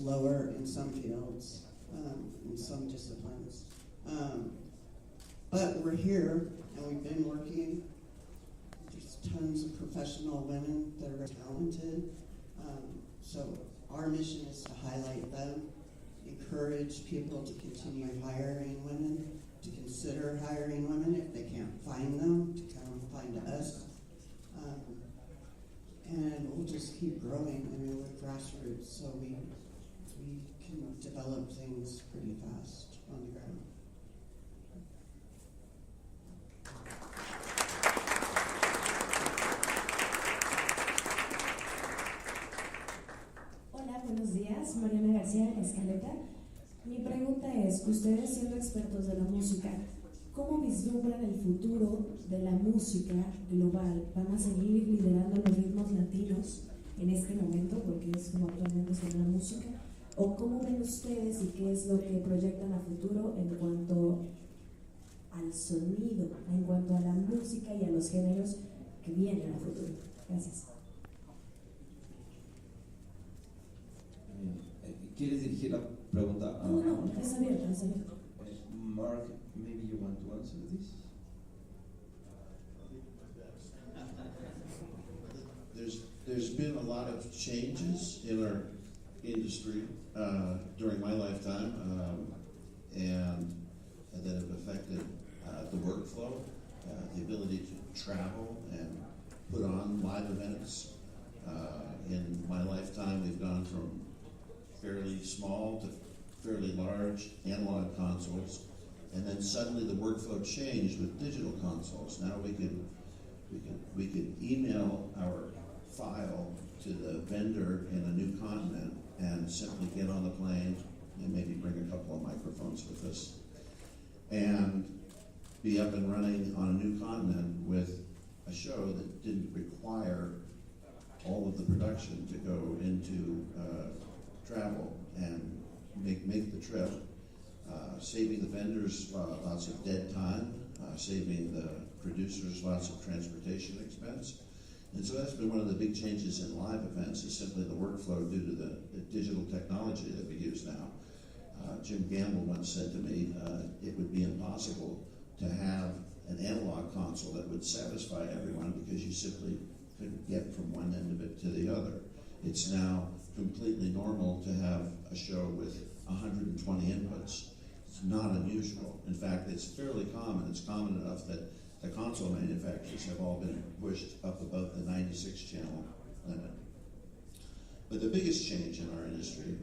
lower in some fields, in some disciplines. But we're here, and we've been working. There's tons of professional women that are talented. So our mission is to highlight them, encourage people to continue hiring women, to consider hiring women if they can't find them, to come find us. And we'll just keep growing. I mean, we're grassroots, so we can develop things pretty fast on the ground. Hola, buenos días. Mariana García, Escaleta. Mi pregunta es, ustedes siendo expertos de la música, ¿cómo vislumbran el futuro de la música global? ¿Van a seguir liderando los ritmos latinos en este momento, porque es como actualmente suena la música? ¿O cómo ven ustedes y qué es lo que proyectan a futuro en cuanto al sonido, en cuanto a la música y a los géneros que vienen a futuro? Gracias. ¿Quieres dirigir la pregunta a No, es abierta, es abierta. Mark, maybe you want to answer this? There's been a lot of changes in our industry during my lifetime, and that have affected the workflow, the ability to travel and put on live events. In my lifetime, we've gone from fairly small to fairly large analog consoles, and then suddenly the workflow changed with digital consoles. Now we could email our file to the vendor in a new continent and simply get on the plane and maybe bring a couple of microphones with us and be up and running on a new continent with a show that didn't require all of the production to go into travel and make the trip, saving the vendors lots of dead time, saving the producers lots of transportation expense. And so that's been one of the big changes in live events, is simply the workflow due to the digital technology that we use now. Jim Gamble once said to me, it would be impossible to have an analog console that would satisfy everyone because you simply couldn't get from one end of it to the other. It's now completely normal to have a show with 120 inputs. It's not unusual. In fact, it's fairly common. It's common enough that the console manufacturers have all been pushed up above the 96 channel limit. But the biggest change in our industry,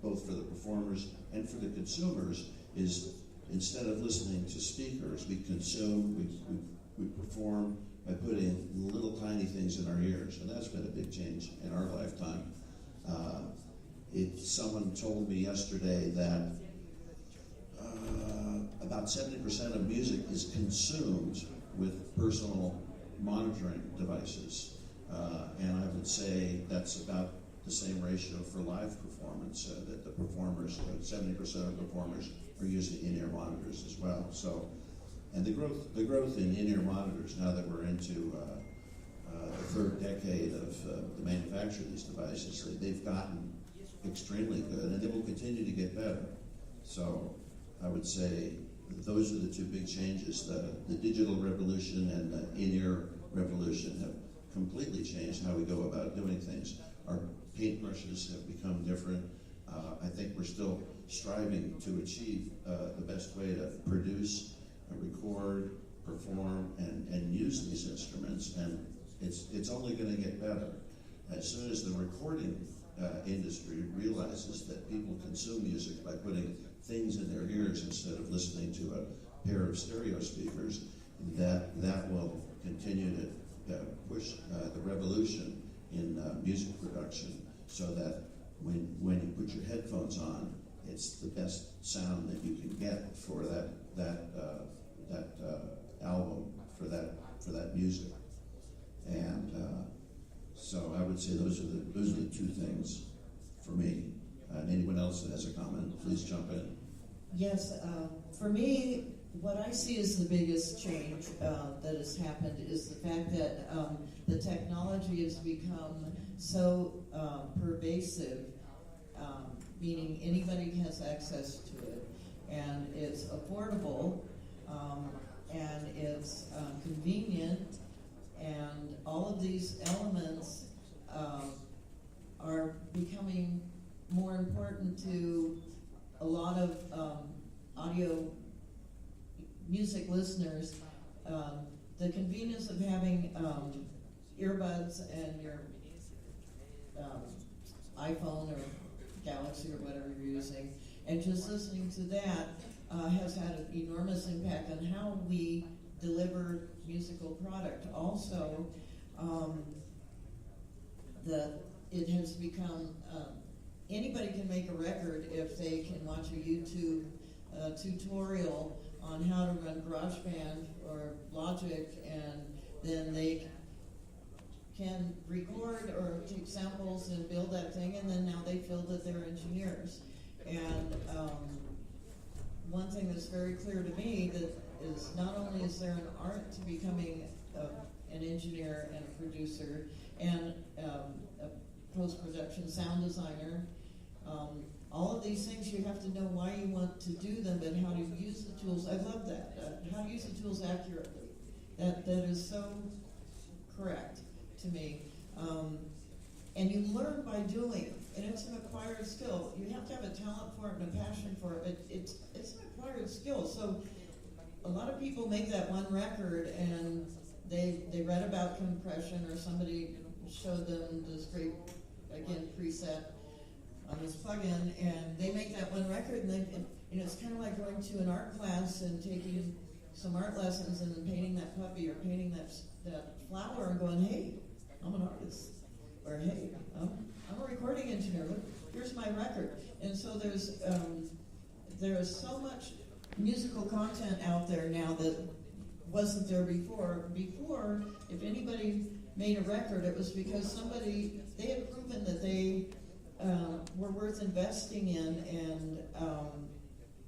both for the performers and for the consumers, is instead of listening to speakers, we consume, we perform by putting little tiny things in our ears, and that's been a big change in our lifetime. Someone told me yesterday that about 70% of music is consumed with personal monitoring devices, and I would say that's about the same ratio for live performance, that the performers, 70% of performers are using in-ear monitors as well. So, and the growth in in-ear monitors, now that we're into the third decade of the manufacture of these devices, they've gotten extremely good, and they will continue to get better. So I would say those are the two big changes. The digital revolution and the in-ear revolution have completely changed how we go about doing things. Our paintbrushes have become different. I think we're still striving to achieve the best way to produce, record, perform, and use these instruments, and it's only going to get better. As soon as the recording industry realizes that people consume music by putting things in their ears instead of listening to a pair of stereo speakers, that will continue to push the revolution in music production, so that when you put your headphones on, it's the best sound that you can get for that album, for that music. And so I would say those are the two things for me. And anyone else that has a comment, please jump in. Yes, for me, what I see as the biggest change that has happened is the fact that the technology has become so pervasive meaning anybody has access to it, and it's affordable, and it's convenient, and all of these elements are becoming more important to a lot of audio music listeners. The convenience of having earbuds and your iPhone or Galaxy or whatever you're using, and just listening to that has had an enormous impact on how we deliver musical product. Also, it has become, anybody can make a record if they can watch a YouTube tutorial on how to run GarageBand or Logic, and then they can record or take samples and build that thing, and then now they feel that they're engineers. And one thing that's very clear to me that is not only is there an art to becoming an engineer and a producer and a post-production sound designer, all of these things you have to know why you want to do them and how to use the tools. I love that, how to use the tools accurately. That is so correct to me. And you learn by doing, and it's an acquired skill. You have to have a talent for it and a passion for it, but it's an acquired skill. So a lot of people make that one record and they read about compression, or somebody showed them this great, again, preset on this plugin, and they make that one record, and it's kind of like going to an art class and taking some art lessons and then painting that puppy or painting that flower and going, hey, I'm an artist, or hey, I'm a recording engineer. Look, here's my record. And so there's so much musical content out there now that wasn't there before. Before, if anybody made a record, it was because they had proven that they were worth investing in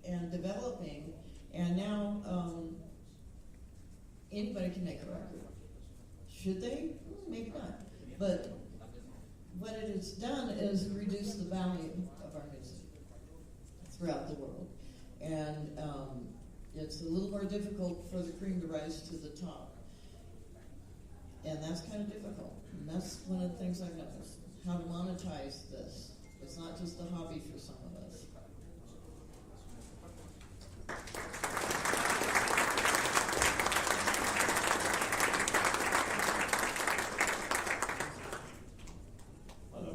and developing. And now anybody can make a record. Should they? Maybe not. But what it has done is reduce the value of our music throughout the world. And it's a little more difficult for the cream to rise to the top. And that's kind of difficult. And that's one of the things I've noticed, how to monetize this. It's not just a hobby for some of us. Hola,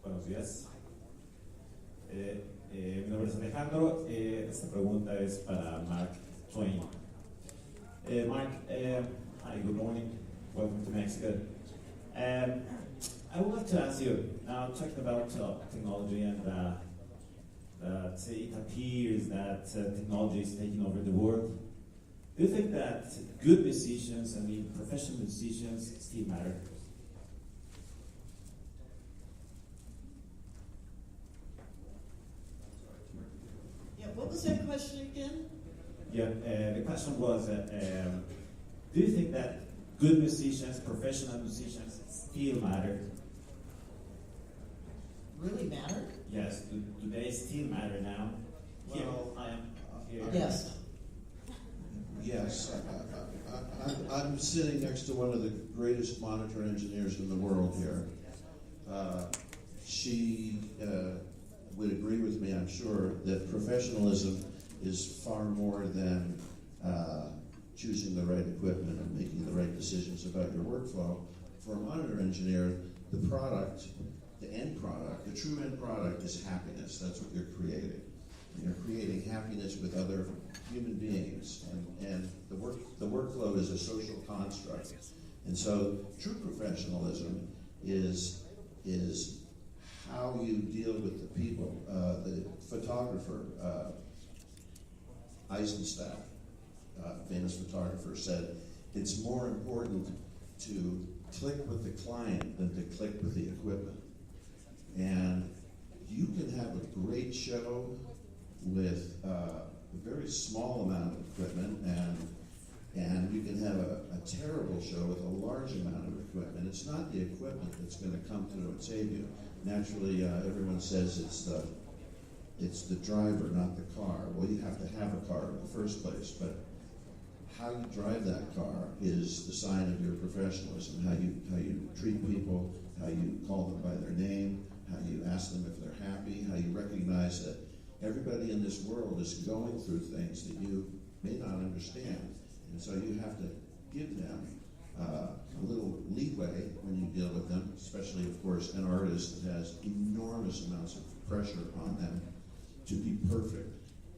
buenos días. Mi nombre es Alejandro. Esta pregunta es para Mark Twain. Mark, hi, good morning. Welcome to Mexico. I would like to ask you, now talking about technology and that it appears that technology is taking over the world. Do you think that good musicians, professional musicians, still matter? Yeah, what was that question again? Yeah, the question was, do you think that good musicians, professional musicians, still matter? Really matter? Yes, do they still matter now? Well, I am here. Yes. Yes, I'm sitting next to one of the greatest monitor engineers in the world here. She would agree with me, I'm sure, that professionalism is far more than choosing the right equipment and making the right decisions about your workflow. For a monitor engineer, the product, the end product, the true end product is happiness. That's what you're creating. And you're creating happiness with other human beings, and the workflow is a social construct. And so true professionalism is how you deal with the people. The photographer, Eisenstadt, famous photographer, said, it's more important to click with the client than to click with the equipment. And you can have a great show with a very small amount of equipment, and And you can have a terrible show with a large amount of equipment. It's not the equipment that's going to come through and save you. Naturally, everyone says it's the driver, not the car. Well, you have to have a car in the first place, but how you drive that car is the sign of your professionalism. How you treat people, how you call them by their name, how you ask them if they're happy, how you recognize that everybody in this world is going through things that you may not understand. And so you have to give them a little leeway when you deal with them, especially, of course, an artist that has enormous amounts of pressure on them to be perfect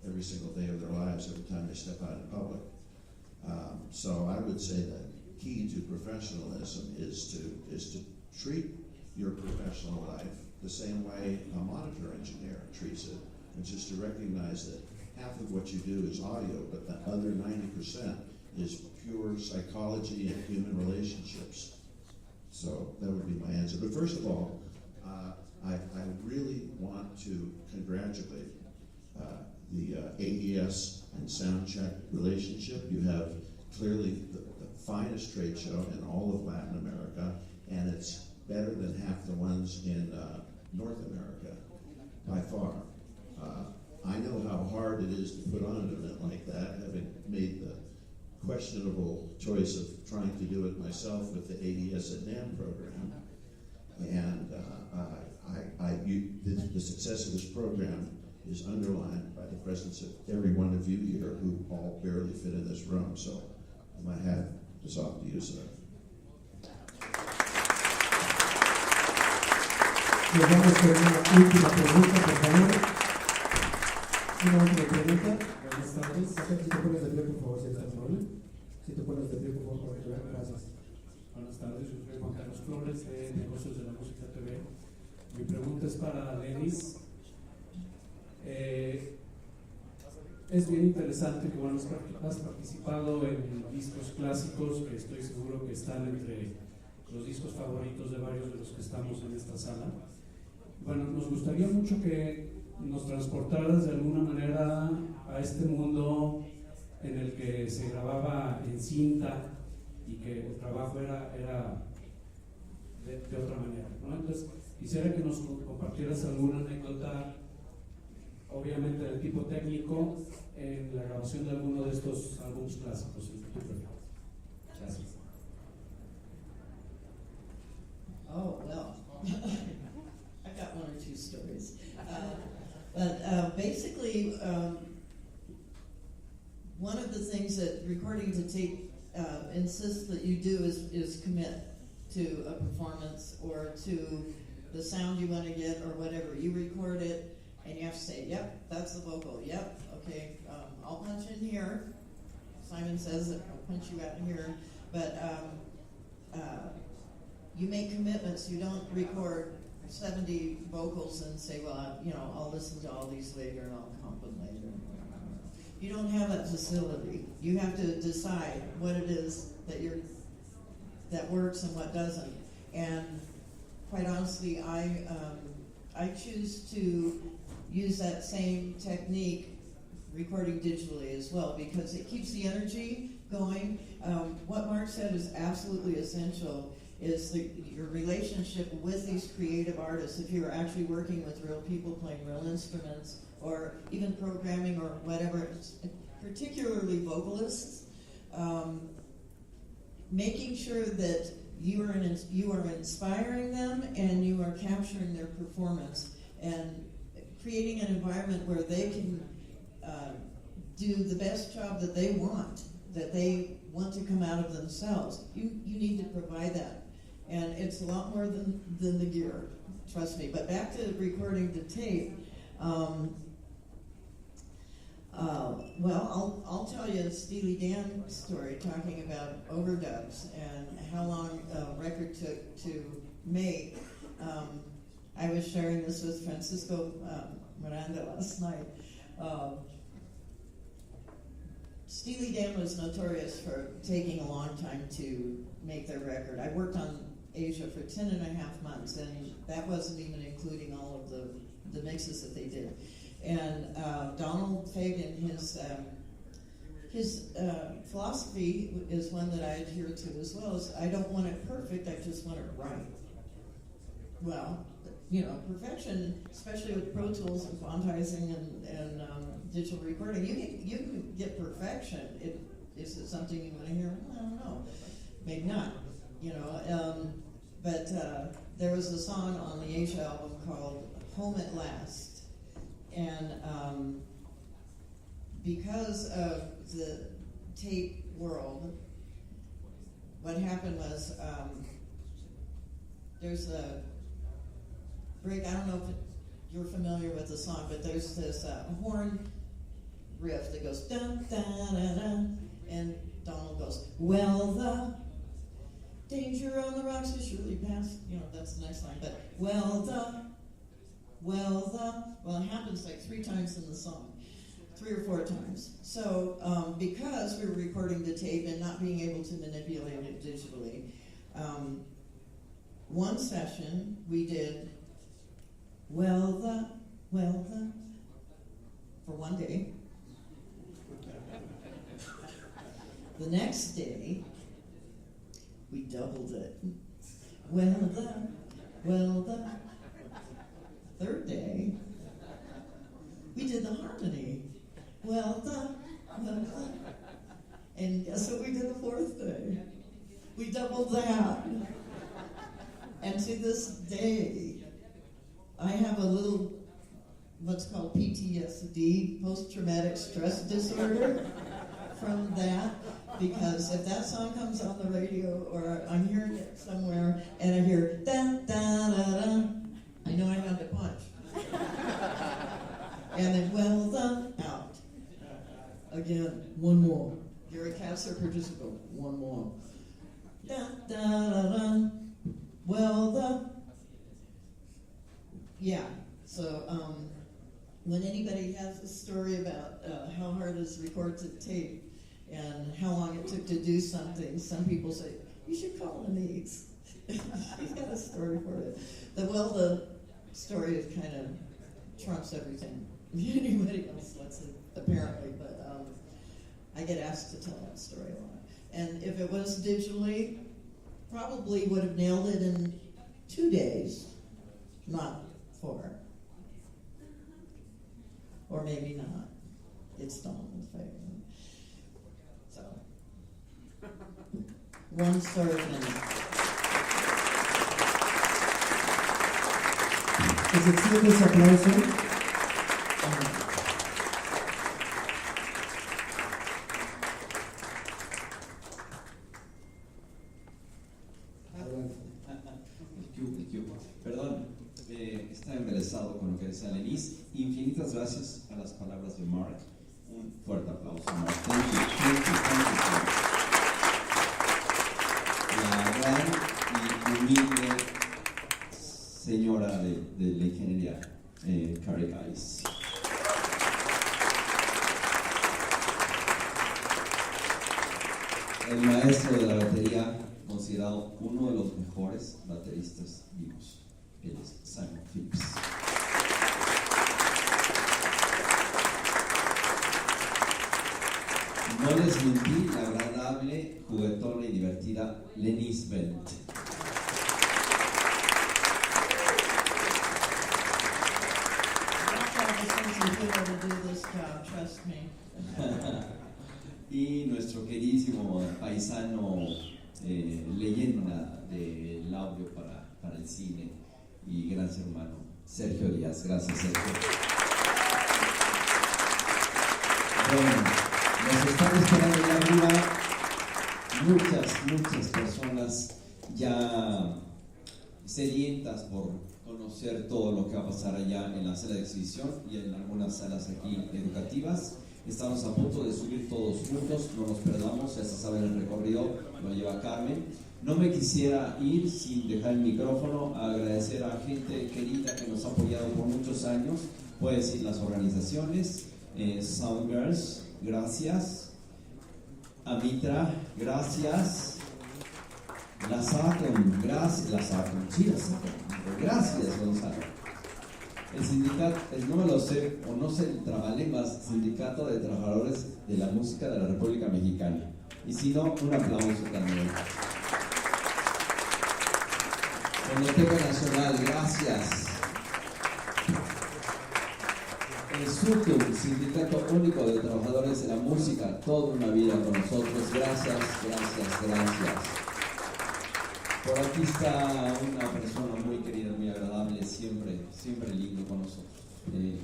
every single day of their lives, every time they step out in public. So I would say that key to professionalism is to treat your professional life the same way a monitor engineer treats it, which is to recognize that half of what you do is audio, but the other 90% is pure psychology and human relationships. So that would be my answer. But first of all, I really want to congratulate the AES and Soundcheck relationship. You have clearly the finest trade show in all of Latin America, and it's better than half the ones in North America, by far. I know how hard it is to put on an event like that, having made the questionable choice of trying to do it myself with the AES at NAM program. And the success of this program is underlined by the presence of every one of you here who all barely fit in this room. So my hat is off to you, sir. Nos vamos con una última pregunta, por favor. Una última pregunta. Buenas tardes. Si te pones de pie, por favor, si eres tan amable. Si te pones de pie, por favor, para que vean. Gracias. Buenas tardes, yo soy Juan Carlos Flores de Negocios de la Música TV. Mi pregunta es para Denis. Es bien interesante que bueno, has participado en discos clásicos que estoy seguro que están entre los discos favoritos de varios de los que estamos en esta sala. Bueno, nos gustaría mucho que nos transportaras de alguna manera a este mundo en el que se grababa en cinta y que el trabajo era de otra manera, ¿no? Entonces, quisiera que nos compartieras alguna anécdota, obviamente del tipo técnico, en la grabación de alguno de estos álbumes clásicos. Gracias. Oh, well, I've got one or two stories. But basically, one of the things that recording to tape insists that you do is commit to a performance or to the sound you want to get or whatever. You record it and you have to say, yep, that's the vocal, yep, okay, I'll punch in here. Simon says that I'll punch you out in here. But you make commitments. You don't record 70 vocals and say, well, I'll listen to all these later and I'll comp them later. You don't have that facility. You have to decide what it is that works and what doesn't. And quite honestly, I choose to use that same technique recording digitally as well because it keeps the energy going. What Mark said is absolutely essential. Is your relationship with these creative artists. If you're actually working with real people playing real instruments or even programming or whatever, particularly vocalists, making sure that you are inspiring them and you are capturing their performance and creating an environment where they can do the best job that they want to come out of themselves. You need to provide that. And it's a lot more than the gear, trust me. But back to recording to tape. Well, I'll tell you a Steely Dan story talking about overdubs and how long a record took to make. I was sharing this with Francisco Miranda last night. Steely Dan was notorious for taking a long time to make their record. I worked on Asia for 10 and a half months, and that wasn't even including all of the mixes that they did. And Donald Fagen, his philosophy is one that I adhere to as well. Is I don't want it perfect, I just want it right. Well, you know, perfection, especially with Pro Tools and quantizing and digital recording, you can get perfection. Is it something you want to hear? I don't know. Maybe not. You know, but there was a song on the Hecho album called "Home at Last," and because of the tape world, what happened was there's a break. I don't know if you're familiar with the song, but there's this horn riff that goes dun dun dun dun, and Donald goes, "Well, the danger on the rocks is surely past." You know, that's the next line. But well, it happens like 3 times in the song. 3 or 4 times. So because we were recording the tape and not being able to manipulate it digitally, one session we did for one day. The next day we doubled it. The third day we did the harmony. And guess what we did the 4th day? We doubled that. And to this day, I have a little, what's called PTSD, post-traumatic stress disorder, from that. Because if that song comes on the radio or I'm hearing it somewhere and I hear da da da da, I know I have to punch. And then out. Again, one more. Gary Kasser, producer, go, one more. Da da da da. Yeah. So when anybody has a story about how hard it is to record to tape and how long it took to do something, some people say, you should call Denise. She's got a story for it. The story is kind of trumps everything. Anybody else lets it, apparently, but I get asked to tell that story a lot. And if it was digitally, probably would have nailed it in 2 days, not 4. Or maybe not. It's Donald's favorite. So, 1 story a minute. Que se extiende ese aplauso. Perdón, estaba embelesado con lo que decía Denise. Infinitas gracias a las palabras de Mark. Un fuerte aplauso, Mark. Thank you, thank you, thank you. La gran y humilde señora de la ingeniería, Carrie Guys. El maestro de la batería, considerado uno de los mejores bateristas vivos. Él es Simon Phillips. No les mentí, la agradable, juguetona y divertida Lenise Bennett. Y nuestro queridísimo paisano, leyenda del audio para el cine y gran ser humano, Sergio Díaz. Gracias, Sergio. Bueno, nos están esperando allá arriba muchas personas ya sedientas por conocer todo lo que va a pasar allá en la sala de exhibición y en algunas salas aquí educativas. Estamos a punto de subir todos juntos, no nos perdamos, ya se sabe el recorrido, lo lleva Carmen. No me quisiera ir sin dejar el micrófono a agradecer a gente querida que nos ha apoyado por muchos años. Puedo decir las organizaciones, Sound Girls, gracias. Amitra, gracias. La SACOM, gracias. La SACOM, sí, la SACOM. Gracias, Gonzalo. El sindicato, no me lo sé, o no sé el trabalenguas, Sindicato de Trabajadores de la Música de la República Mexicana. Y si no, un aplauso también. Fonoteca Nacional, gracias. El SUTUM, Sindicato Único de Trabajadores de la Música, toda una vida con nosotros. Gracias, gracias, gracias. Por aquí está una persona muy querida, muy agradable, siempre, siempre lindo con nosotros.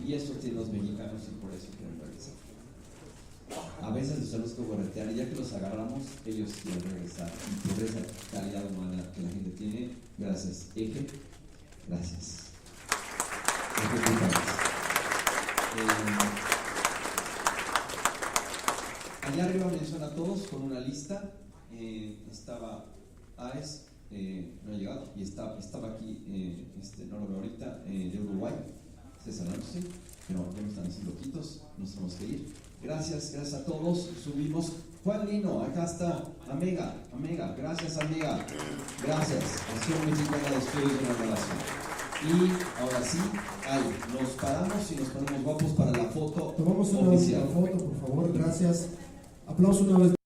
Y eso tienen los mexicanos y por eso quieren regresar. A veces los tenemos que corretear y ya que los agarramos, ellos quieren regresar. Y por esa calidad humana que la gente tiene, gracias, Eje, gracias. Allá arriba menciona a todos con una lista. Estaba AES, no ha llegado, y estaba aquí, no lo veo ahorita, de Uruguay, César Alonso, pero ya me están haciendo ojitos, nos tenemos que ir. Gracias, gracias a todos. Subimos. Juan Lino, acá está. Amiga, gracias amiga. Gracias. Acción Mexicana de Estudios de la Relación. Y ahora sí, nos paramos y nos ponemos guapos para la foto Tomamos una oficial. foto, por favor, gracias. Aplauso una vez.